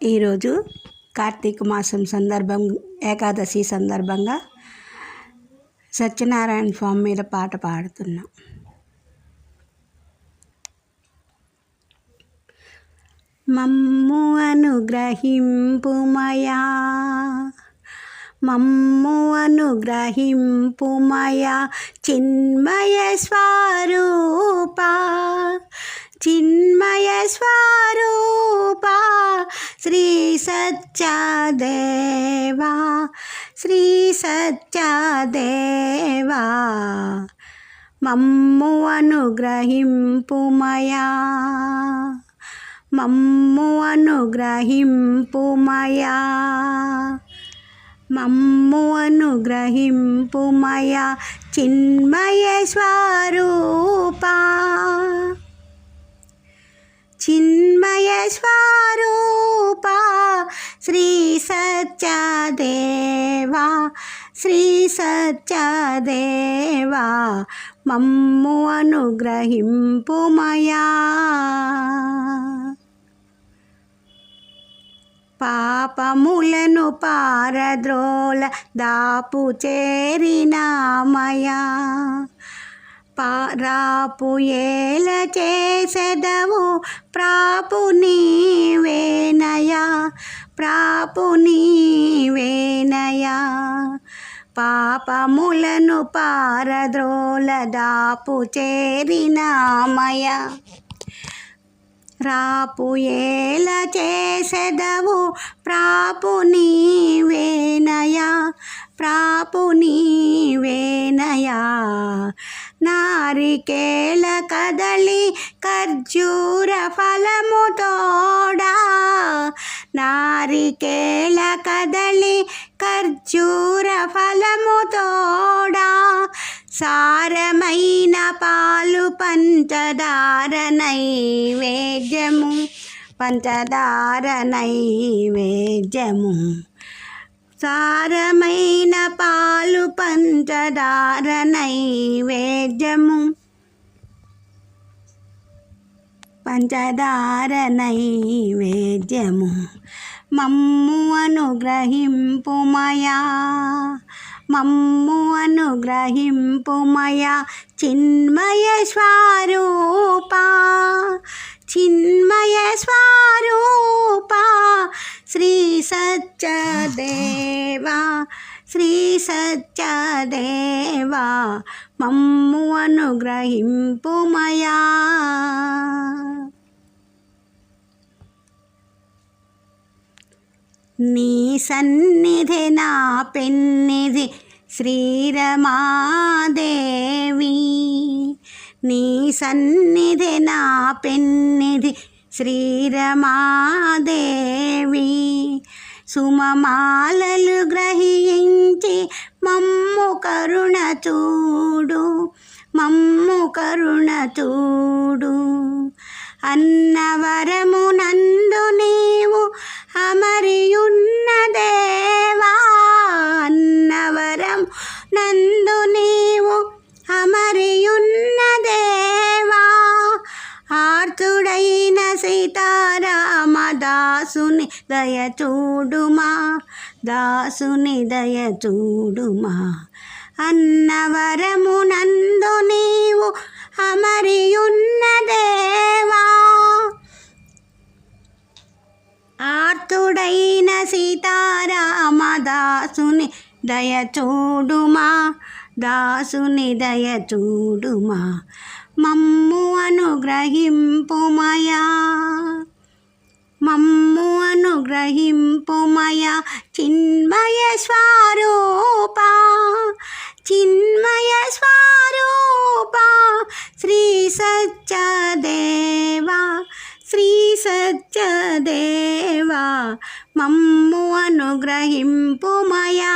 ఈరోజు కార్తీక మాసం ఏకాదశి సందర్భంగా సత్యనారాయణ స్వామి మీద పాట పాడుతున్నాం. మమ్ము అనుగ్రహింపుమయా, మమ్ము అనుగ్రహింపుమయా, చిన్మయ స్వరూపా, చిన్మయ స్వరూపా, శ్రీ సత్యదేవా, శ్రీ సత్యదేవా, మమ్ము అనుగ్రహింపుమయా, మమ్ము అనుగ్రహింపుమయా, మమ్ము అనుగ్రహింపుమయా, చిన్మయ స్వరూపా, చిన్మయ స్వరూపా, శ్రీ సత్యదేవా, శ్రీ సత్యదేవా, మమ్ము అనుగ్రహింపుమయా. పాపములను పారద్రోల దాపు చేరినామయా, రాపు ఏల చేసెదవు ప్రాపు నీవేనయా, ప్రాపు నీవేనయా, పాపములను పారద్రోల దాపు చేరినామయా, రాపు ఏల చేసెదవు ప్రాపు నీవేనయా, ప్రాపు నీవేనయా, నారికేళ కదలి ఖర్జూర ఫలము తోడా, నారికేళ కదలి ఖర్జూర ఫలము తోడా, సారమైన పాలు పంచదార నైవేద్యము, పంచదార నైవేద్యము, సారమైన పాలు పంచదార నైవేద్యము, పంచదార నైవేద్యము, మమ్ము అనుగ్రహింపుమయా, మమ్ము అనుగ్రహింపుమయా, చిన్మయ స్వరూపా, చిన్మయ స్వరూపా, శ్రీ సత్యదేవా, శ్రీ సత్యదేవా, మమ్ము అనుగ్రహింపుమయా. నీ సన్నిధి నా పెన్నిధి శ్రీరమాదేవి, నీ సన్నిధి నా పెన్నిధి శ్రీరమాదేవి, సుమమాలలు గ్రహించి మమ్ము కరుణ చూడు, మమ్ము కరుణ చూడు, అన్నవరము నందు నీవు అమరియున్న దేవా, అన్నవరం నందు నీవు అమరియున్న దేవా, ఆర్తుడైన సీతారామ దాసుని దయ చూడుమా, దాసుని దయ చూడుమా, అన్నవరము నందు నీవు అమరియున్న దేవా, ఆర్తుడైన సీతారామ దాసుని దయ చూడుమా, దాసుని దయ చూడుమా, మమ్ము అనుగ్రహింపుమయా, మమ్ము అనుగ్రహింపుమయా, చిన్మయ స్వరూపా, చిన్మయ స్వరూపా, శ్రీ సత్యదేవా, శ్రీ సత్యదేవా, మమ్ము అనుగ్రహింపుమయా.